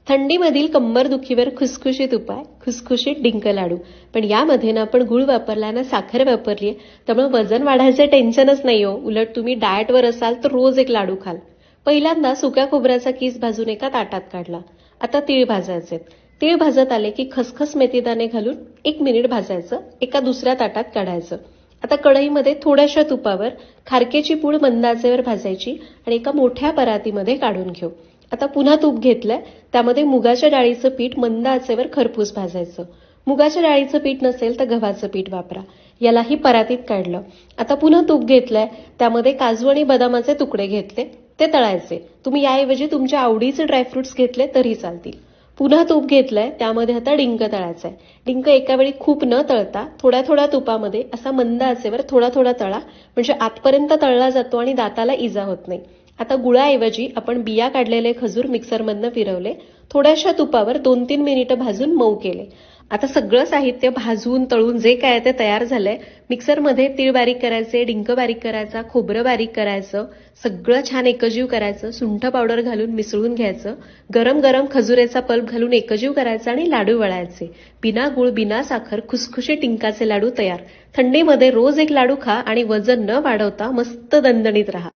थंडीमधील कंबरदुखीवर खुसखुशीत उपाय, खुसखुशीत डिंक लाडू. पण यामध्ये ना आपण गुळ वापरला ना साखर वापरली, त्यामुळे वजन वाढायचं टेन्शनच नाही हो. उलट तुम्ही डाएटवर असाल तर रोज एक लाडू खाल. पहिल्यांदा सुक्या खोबऱ्याचा किस भाजून एका ताटात काढला. आता तीळ भाजायचे. तीळ भाजत आले की खसखस मेथीदाणे घालून 1 मिनिट भाजायचं, एका दुसऱ्या ताटात काढायचं. आता कढईमध्ये थोड्याशा तुपावर खारकेची पूड मंद आचेवर भाजायची आणि एका मोठ्या परातीमध्ये काढून घेऊ. आता पुन्हा तूप घेतलंय, त्यामध्ये मुगाच्या डाळीचं पीठ मंद आचेवर खरपूस भाजायचं. मुगाच्या डाळीचं पीठ नसेल तर गव्हाचं पीठ वापरा. यालाही परातीत काढलं. आता पुन्हा तूप घेतलंय, त्यामध्ये काजू आणि बदामाचे तुकडे घेतले, ते तळायचे. तुम्ही याऐवजी तुमच्या आवडीचे ड्रायफ्रुट्स घेतले तरी चालतील. पुन्हा तूप घेतलंय, त्यामध्ये आता डिंक तळायचाय. डिंक एका वेळी खूप न तळता थोड्या थोड्या तुपामध्ये असा मंद आचेवर थोडा थोडा तळा, म्हणजे आतपर्यंत तळला जातो आणि दाताला इजा होत नाही. आता गुळाऐवजी आपण बिया काढलेले खजूर मिक्सरमधनं फिरवले, थोड्याशा तुपावर 2-3 मिनिटं भाजून मऊ केले. आता सगळं साहित्य भाजून तळून जे काय ते तयार झालंय. मिक्सरमध्ये तीळ बारीक करायचे, डिंक बारीक करायचा, खोबरं बारीक करायचं, सगळं छान एकजीव करायचं, सुंठ पावडर घालून मिसळून घ्यायचं, गरम गरम खजुरेचा पल्प घालून एकजीव करायचा आणि लाडू वळायचे. बिना गुळ बिना साखर खुसखुशीत डिंकाचे लाडू तयार. थंडीमध्ये रोज एक लाडू खा आणि वजन न वाढवता मस्त दणदणीत राहा.